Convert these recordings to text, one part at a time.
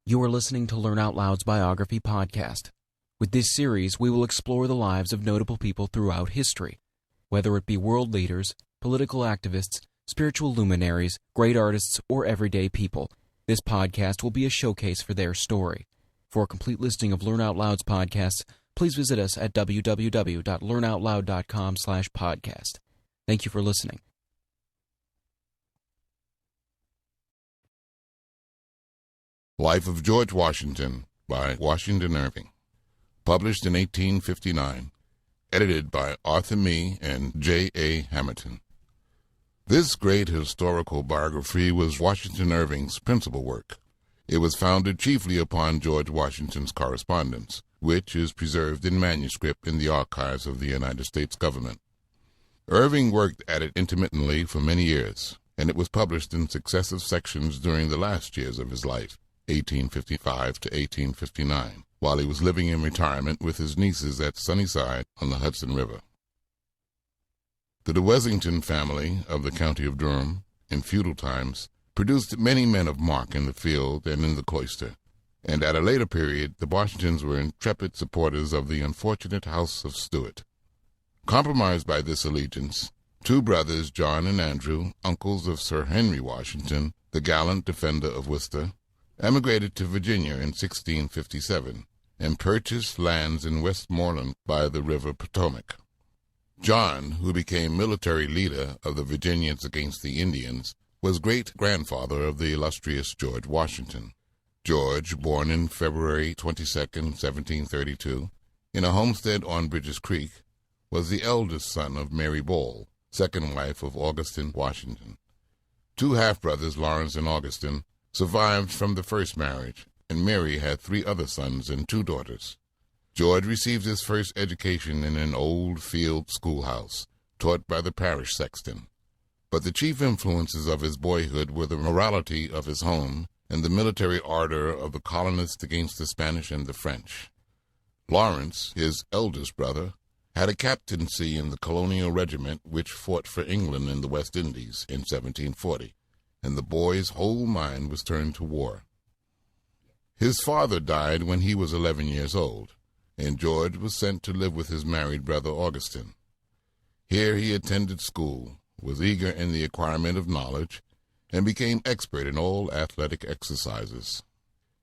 You are listening to Learn Out Loud's Biography podcast. With this series, we will explore the lives of notable people throughout history, whether it be world leaders, political activists, spiritual luminaries, great artists, or everyday people. This podcast will be a showcase for their story. For a complete listing of Learn Out Loud's podcasts, please visit us at www.learnoutloud.com/podcast. Thank you for listening. Life of George Washington by Washington Irving. Published in 1859. Edited by Arthur Mee and J.A. Hamilton. This great historical biography was Washington Irving's principal work. It was founded chiefly upon George Washington's correspondence, which is preserved in manuscript in the archives of the United States government. Irving worked at it intermittently for many years, and it was published in successive sections during the last years of his life, 1855 to 1859, while he was living in retirement with his nieces at Sunnyside on the Hudson River. The de Wesington family of the county of Durham, in feudal times, produced many men of mark in the field and in the cloister, and at a later period the Washingtons were intrepid supporters of the unfortunate House of Stuart. Compromised by this allegiance, two brothers, John and Andrew, uncles of Sir Henry Washington, the gallant defender of Worcester, emigrated to Virginia in 1657 and purchased lands in Westmoreland by the River Potomac. John, who became military leader of the Virginians against the Indians, was great-grandfather of the illustrious George Washington. George, born in February 22, 1732, in a homestead on Bridges Creek, was the eldest son of Mary Ball, second wife of Augustine Washington. Two half-brothers, Lawrence and Augustine, survived from the first marriage, and Mary had three other sons and two daughters. George received his first education in an old field schoolhouse, taught by the parish sexton. But the chief influences of his boyhood were the morality of his home and the military ardor of the colonists against the Spanish and the French. Lawrence, his eldest brother, had a captaincy in the colonial regiment which fought for England in the West Indies in 1740. And the boy's whole mind was turned to war. His father died when he was 11 years old, and George was sent to live with his married brother Augustine. Here he attended school, was eager in the acquirement of knowledge, and became expert in all athletic exercises.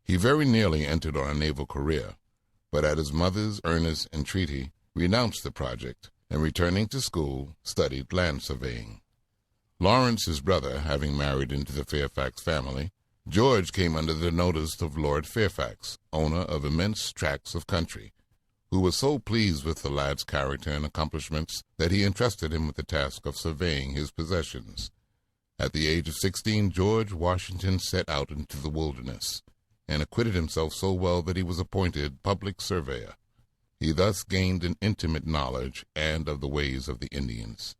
He very nearly entered on a naval career, but at his mother's earnest entreaty renounced the project, and returning to school, studied land surveying. Lawrence, his brother, having married into the Fairfax family, George came under the notice of Lord Fairfax, owner of immense tracts of country, who was so pleased with the lad's character and accomplishments that he entrusted him with the task of surveying his possessions. At the age of 16, George Washington set out into the wilderness, and acquitted himself so well that he was appointed public surveyor. He thus gained an intimate knowledge and of the ways of the Indians.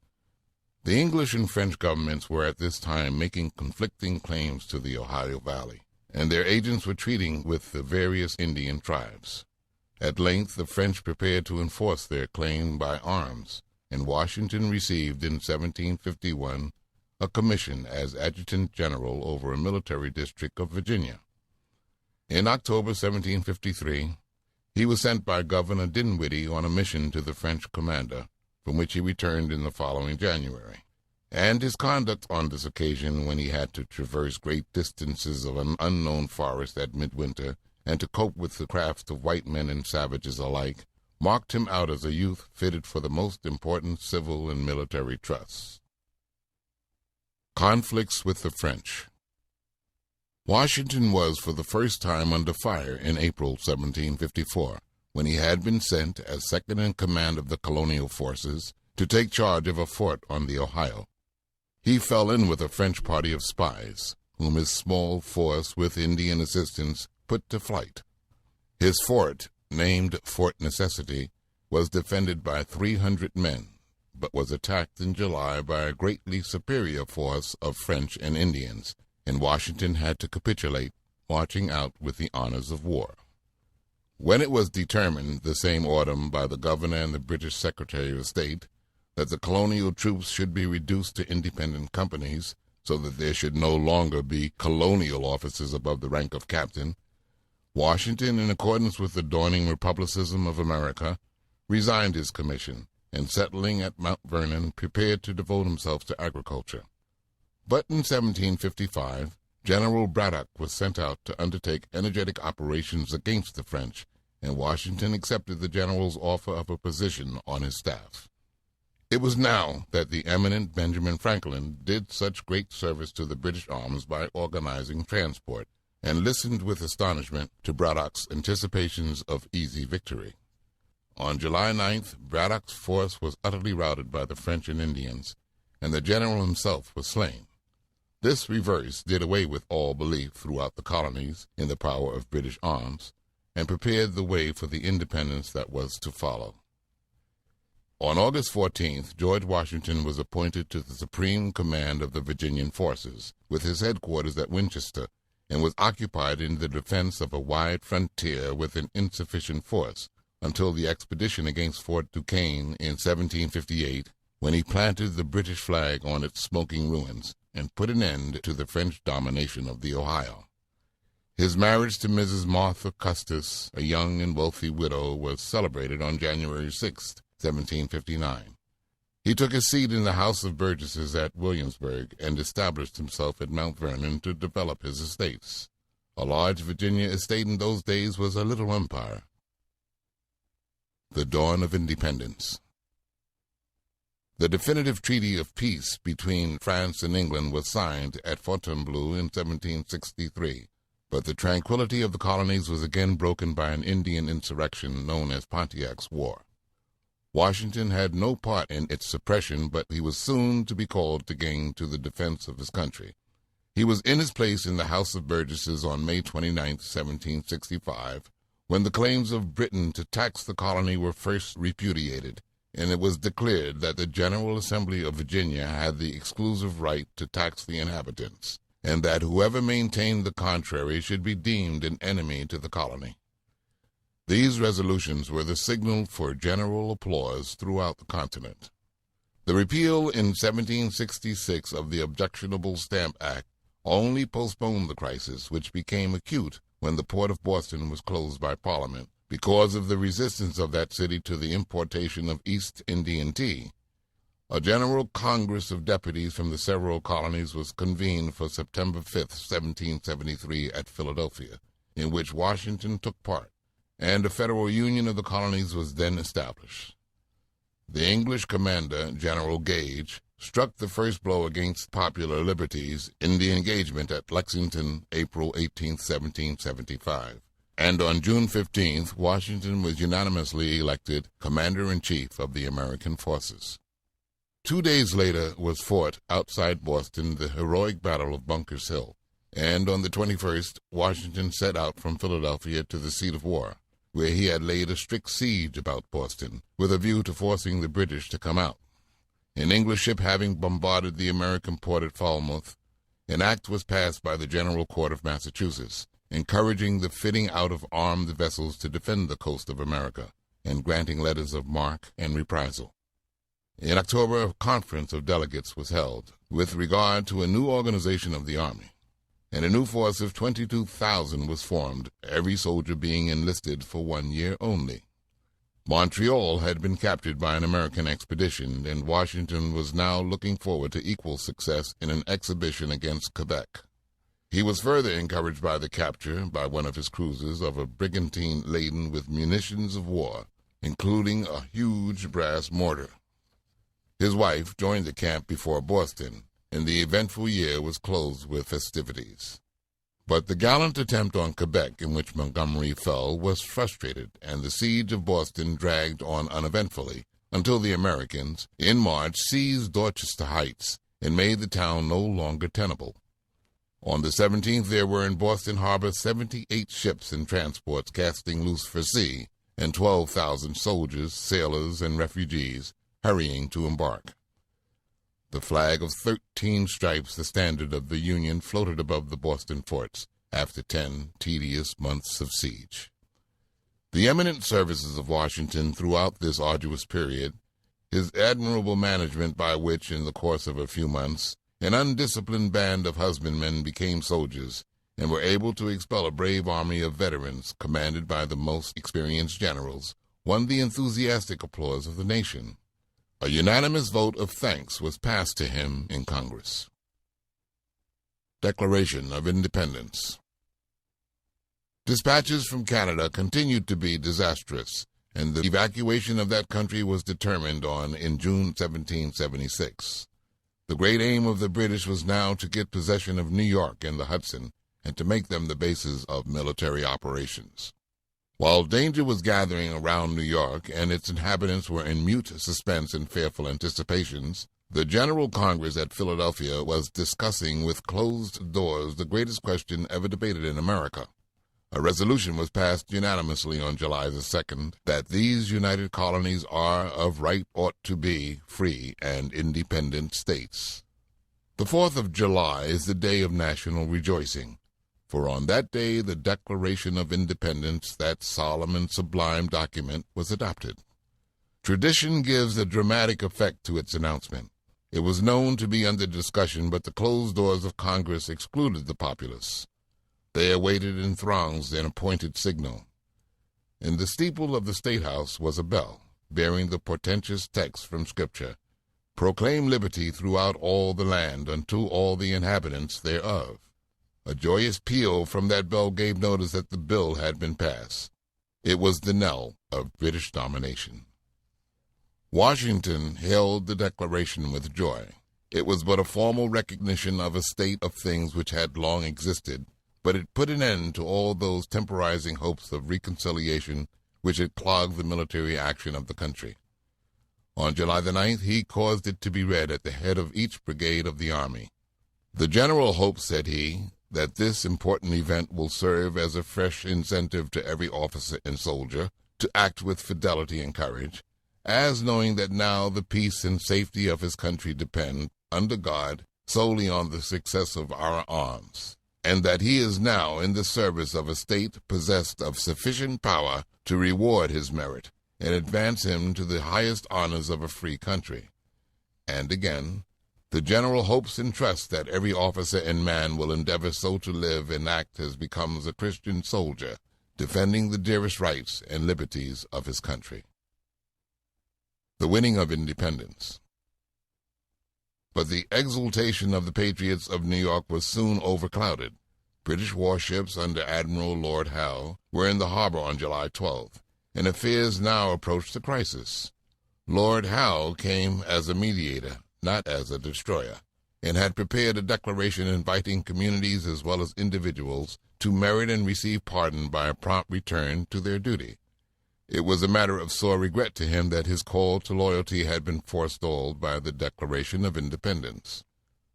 The English and French governments were at this time making conflicting claims to the Ohio Valley, and their agents were treating with the various Indian tribes. At length the French prepared to enforce their claim by arms, and Washington received in 1751 a commission as Adjutant General over a military district of Virginia. In October 1753, he was sent by Governor Dinwiddie on a mission to the French commander, from which he returned in the following January. And his conduct on this occasion, when he had to traverse great distances of an unknown forest at midwinter, and to cope with the craft of white men and savages alike, marked him out as a youth fitted for the most important civil and military trusts. Conflicts with the French. Washington was for the first time under fire in April 1754, when he had been sent as second in command of the colonial forces to take charge of a fort on the Ohio. He fell in with a French party of spies, whom his small force, with Indian assistance, put to flight. His fort, named Fort Necessity, was defended by 300 men, but was attacked in July by a greatly superior force of French and Indians, and Washington had to capitulate, marching out with the honors of war. When it was determined the same autumn by the governor and the British Secretary of State that the colonial troops should be reduced to independent companies, so that there should no longer be colonial officers above the rank of captain, Washington, in accordance with the dawning republicism of America, resigned his commission, and settling at Mount Vernon, prepared to devote himself to agriculture. But in 1755, General Braddock was sent out to undertake energetic operations against the French, and Washington accepted the general's offer of a position on his staff. It was now that the eminent Benjamin Franklin did such great service to the British arms by organizing transport, and listened with astonishment to Braddock's anticipations of easy victory. On July 9th, Braddock's force was utterly routed by the French and Indians, and the general himself was slain. This reverse did away with all belief throughout the colonies in the power of British arms, and prepared the way for the independence that was to follow. On August 14th, George Washington was appointed to the supreme command of the Virginian forces, with his headquarters at Winchester, and was occupied in the defense of a wide frontier with an insufficient force, until the expedition against Fort Duquesne in 1758, when he planted the British flag on its smoking ruins and put an end to the French domination of the Ohio. His marriage to Mrs. Martha Custis, a young and wealthy widow, was celebrated on January 6, 1759. He took his seat in the House of Burgesses at Williamsburg and established himself at Mount Vernon to develop his estates. A large Virginia estate in those days was a little empire. The dawn of independence. The definitive treaty of peace between France and England was signed at Fontainebleau in 1763, but the tranquility of the colonies was again broken by an Indian insurrection known as Pontiac's War. Washington had no part in its suppression, but he was soon to be called again to the defense of his country. He was in his place in the House of Burgesses on May 29, 1765, when the claims of Britain to tax the colony were first repudiated, and it was declared that the General Assembly of Virginia had the exclusive right to tax the inhabitants, and that whoever maintained the contrary should be deemed an enemy to the colony. These resolutions were the signal for general applause throughout the continent. The repeal in 1766 of the Objectionable Stamp Act only postponed the crisis, which became acute when the port of Boston was closed by Parliament because of the resistance of that city to the importation of East Indian tea. A general congress of deputies from the several colonies was convened for September 5, 1773, at Philadelphia, in which Washington took part, and a federal union of the colonies was then established. The English commander, General Gage, struck the first blow against popular liberties in the engagement at Lexington, April 18, 1775. And on June 15th, Washington was unanimously elected Commander-in-Chief of the American forces. 2 days later was fought outside Boston the heroic Battle of Bunker's Hill, and on the 21st, Washington set out from Philadelphia to the seat of war, where he had laid a strict siege about Boston, with a view to forcing the British to come out. An English ship having bombarded the American port at Falmouth, an act was passed by the General Court of Massachusetts, encouraging the fitting out of armed vessels to defend the coast of America, and granting letters of marque and reprisal. In October, a conference of delegates was held with regard to a new organization of the Army, and a new force of 22,000 was formed, every soldier being enlisted for 1 year only. Montreal had been captured by an American expedition, and Washington was now looking forward to equal success in an exhibition against Quebec. He was further encouraged by the capture, by one of his cruisers, of a brigantine laden with munitions of war, including a huge brass mortar. His wife joined the camp before Boston, and the eventful year was closed with festivities. But the gallant attempt on Quebec, in which Montgomery fell, was frustrated, and the siege of Boston dragged on uneventfully, until the Americans, in March, seized Dorchester Heights, and made the town no longer tenable. On the 17th there were in Boston harbor 78 ships and transports casting loose for sea, and 12,000 soldiers, sailors, and refugees hurrying to embark. The flag of 13 stripes, the standard of the Union, floated above the Boston forts after 10 tedious months of siege. The eminent services of Washington throughout this arduous period, his admirable management by which, in the course of a few months, an undisciplined band of husbandmen became soldiers, and were able to expel a brave army of veterans commanded by the most experienced generals, won the enthusiastic applause of the nation. A unanimous vote of thanks was passed to him in Congress. Declaration of Independence. Dispatches from Canada continued to be disastrous, and the evacuation of that country was determined on in June 1776. The great aim of the British was now to get possession of New York and the Hudson, and to make them the bases of military operations. While danger was gathering around New York, and its inhabitants were in mute suspense and fearful anticipations, the General Congress at Philadelphia was discussing with closed doors the greatest question ever debated in America. A resolution was passed unanimously on July the 2nd that these united colonies are of right ought to be free and independent states. The 4th of July is the day of national rejoicing, for on that day the Declaration of Independence, that solemn and sublime document, was adopted. Tradition gives a dramatic effect to its announcement. It was known to be under discussion, but the closed doors of Congress excluded the populace. They awaited in throngs an appointed signal. In the steeple of the State House was a bell, bearing the portentous text from Scripture, "Proclaim liberty throughout all the land unto all the inhabitants thereof." A joyous peal from that bell gave notice that the bill had been passed. It was the knell of British domination. Washington hailed the declaration with joy. It was but a formal recognition of a state of things which had long existed, but it put an end to all those temporizing hopes of reconciliation which had clogged the military action of the country. On July the 9th, he caused it to be read at the head of each brigade of the army. "The general hopes," said he, "that this important event will serve as a fresh incentive to every officer and soldier to act with fidelity and courage, as knowing that now the peace and safety of his country depend, under God, solely on the success of our arms, and that he is now in the service of a state possessed of sufficient power to reward his merit and advance him to the highest honors of a free country." And again, "The general hopes and trusts that every officer and man will endeavor so to live and act as becomes a Christian soldier, defending the dearest rights and liberties of his country." The winning of independence. But the exultation of the patriots of New York was soon overclouded. British warships under Admiral Lord Howe were in the harbor on July 12th, and affairs now approached a crisis. Lord Howe came as a mediator, not as a destroyer, and had prepared a declaration inviting communities as well as individuals to merit and receive pardon by a prompt return to their duty. It was a matter of sore regret to him that his call to loyalty had been forestalled by the Declaration of Independence.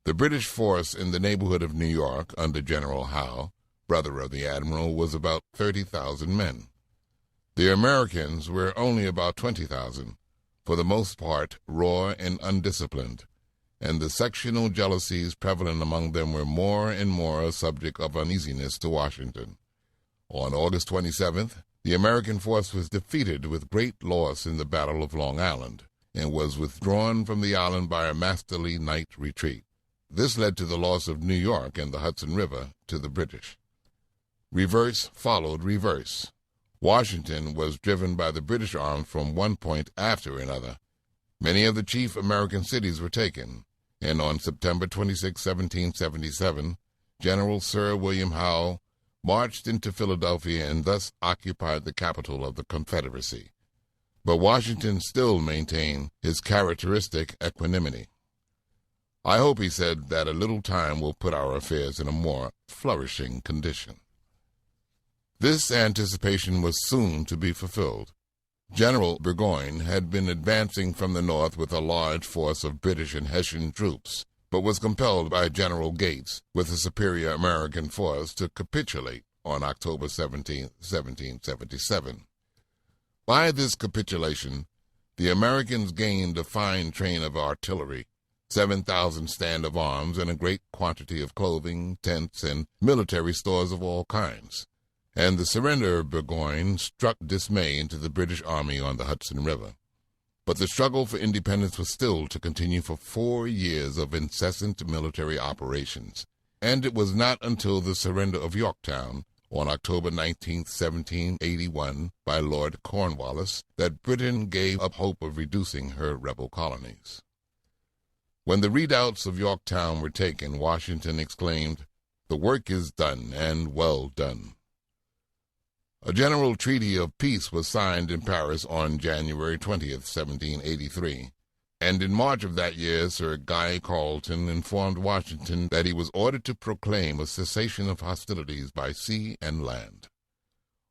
The British force in the neighborhood of New York under General Howe, brother of the Admiral, was about 30,000 men. The Americans were only about 20,000, for the most part raw and undisciplined, and the sectional jealousies prevalent among them were more and more a subject of uneasiness to Washington. On August 27th, the American force was defeated with great loss in the Battle of Long Island, and was withdrawn from the island by a masterly night retreat. This led to the loss of New York and the Hudson River to the British. Reverse followed reverse. Washington was driven by the British arms from one point after another. Many of the chief American cities were taken, and on September 26, 1777, General Sir William Howe marched into Philadelphia and thus occupied the capital of the Confederacy. But Washington still maintained his characteristic equanimity. "I hope," he said, "that a little time will put our affairs in a more flourishing condition." This anticipation was soon to be fulfilled. General Burgoyne had been advancing from the north with a large force of British and Hessian troops, but was compelled by General Gates, with a superior American force, to capitulate on October 17, 1777. By this capitulation, the Americans gained a fine train of artillery, 7,000 stand of arms, and a great quantity of clothing, tents, and military stores of all kinds. And the surrender of Burgoyne struck dismay into the British army on the Hudson River. But the struggle for independence was still to continue for 4 years of incessant military operations, and it was not until the surrender of Yorktown on October 19, 1781, by Lord Cornwallis, that Britain gave up hope of reducing her rebel colonies. When the redoubts of Yorktown were taken, Washington exclaimed, "The work is done, and well done." A general treaty of peace was signed in Paris on January 20th, 1783, and in March of that year Sir Guy Carleton informed Washington that he was ordered to proclaim a cessation of hostilities by sea and land.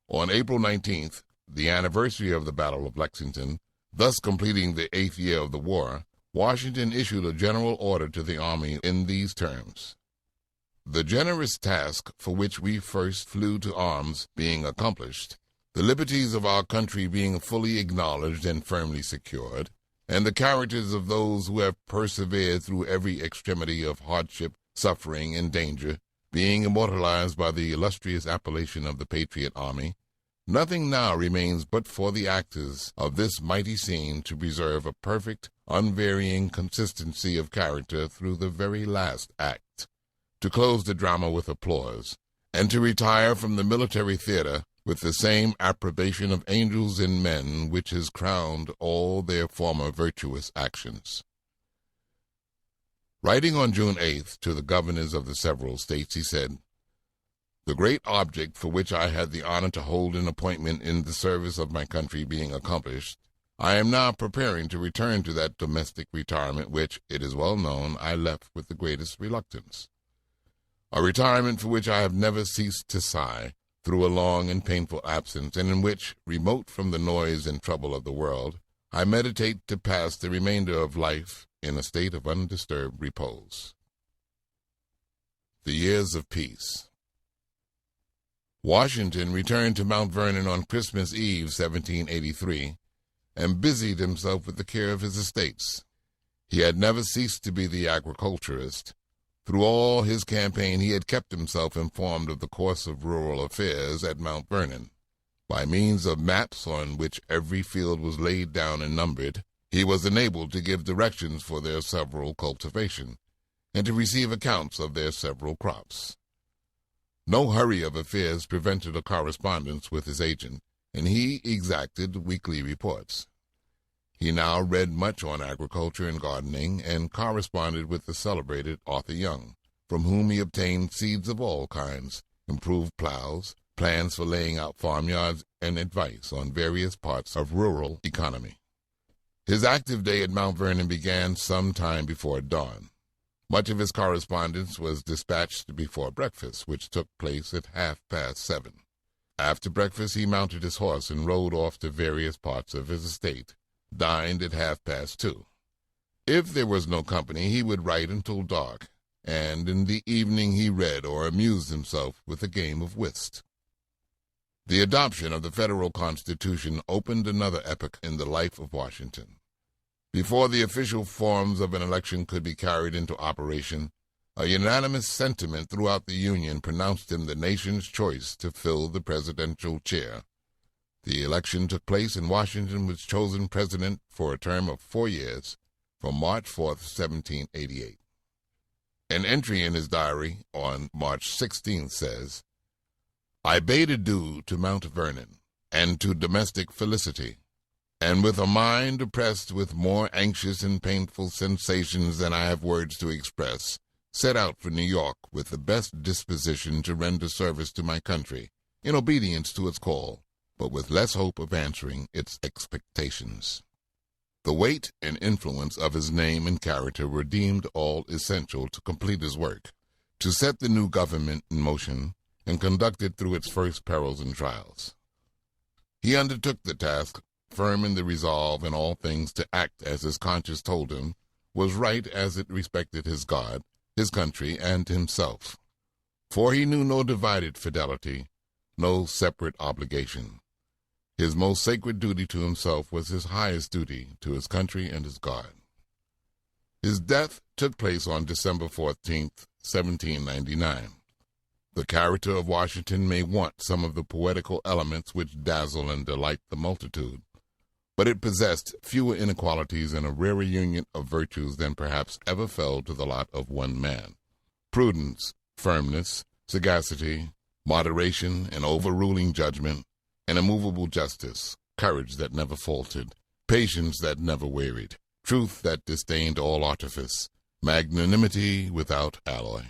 On April 19th, the anniversary of the Battle of Lexington, thus completing the 8th year of the war, Washington issued a general order to the Army in these terms: "The generous task for which we first flew to arms being accomplished, the liberties of our country being fully acknowledged and firmly secured, and the characters of those who have persevered through every extremity of hardship, suffering, and danger being immortalized by the illustrious appellation of the Patriot Army, nothing now remains but for the actors of this mighty scene to preserve a perfect, unvarying consistency of character through the very last act, to close the drama with applause, and to retire from the military theater with the same approbation of angels and men which has crowned all their former virtuous actions." Writing on June 8th to the governors of the several states, he said, "The great object for which I had the honor to hold an appointment in the service of my country being accomplished, I am now preparing to return to that domestic retirement which, it is well known, I left with the greatest reluctance. A retirement for which I have never ceased to sigh, through a long and painful absence, and in which, remote from the noise and trouble of the world, I meditate to pass the remainder of life in a state of undisturbed repose." The Years of Peace. Washington returned to Mount Vernon on Christmas Eve, 1783, and busied himself with the care of his estates. He had never ceased to be the agriculturist. Through all his campaign he had kept himself informed of the course of rural affairs at Mount Vernon. By means of maps on which every field was laid down and numbered, he was enabled to give directions for their several cultivation, and to receive accounts of their several crops. No hurry of affairs prevented a correspondence with his agent, and he exacted weekly reports. He now read much on agriculture and gardening, and corresponded with the celebrated Arthur Young, from whom he obtained seeds of all kinds, improved plows, plans for laying out farmyards, and advice on various parts of rural economy. His active day at Mount Vernon began some time before dawn. Much of his correspondence was dispatched before breakfast, which took place at 7:30. After breakfast he mounted his horse and rode off to various parts of his estate, dined at 2:30. If there was no company, he would write until dark, and in the evening he read or amused himself with a game of whist. The adoption of the Federal Constitution opened another epoch in the life of Washington. Before the official forms of an election could be carried into operation, a unanimous sentiment throughout the Union pronounced him the nation's choice to fill the presidential chair. The election took place, and Washington was chosen president for a term of 4 years, from March 4th, 1788. An entry in his diary on March 16th says, "I bade adieu to Mount Vernon, and to domestic felicity, and with a mind oppressed with more anxious and painful sensations than I have words to express, set out for New York with the best disposition to render service to my country, in obedience to its call, but with less hope of answering its expectations." The weight and influence of his name and character were deemed all essential to complete his work, to set the new government in motion, and conduct it through its first perils and trials. He undertook the task, firm in the resolve in all things to act as his conscience told him was right as it respected his God, his country, and himself. For he knew no divided fidelity, no separate obligation. His most sacred duty to himself was his highest duty to his country and his God. His death took place on December 14th, 1799. The character of Washington may want some of the poetical elements which dazzle and delight the multitude, but it possessed fewer inequalities and a rarer union of virtues than perhaps ever fell to the lot of one man. Prudence, firmness, sagacity, moderation and overruling judgment, and immovable justice, courage that never faltered, patience that never wearied, truth that disdained all artifice, magnanimity without alloy.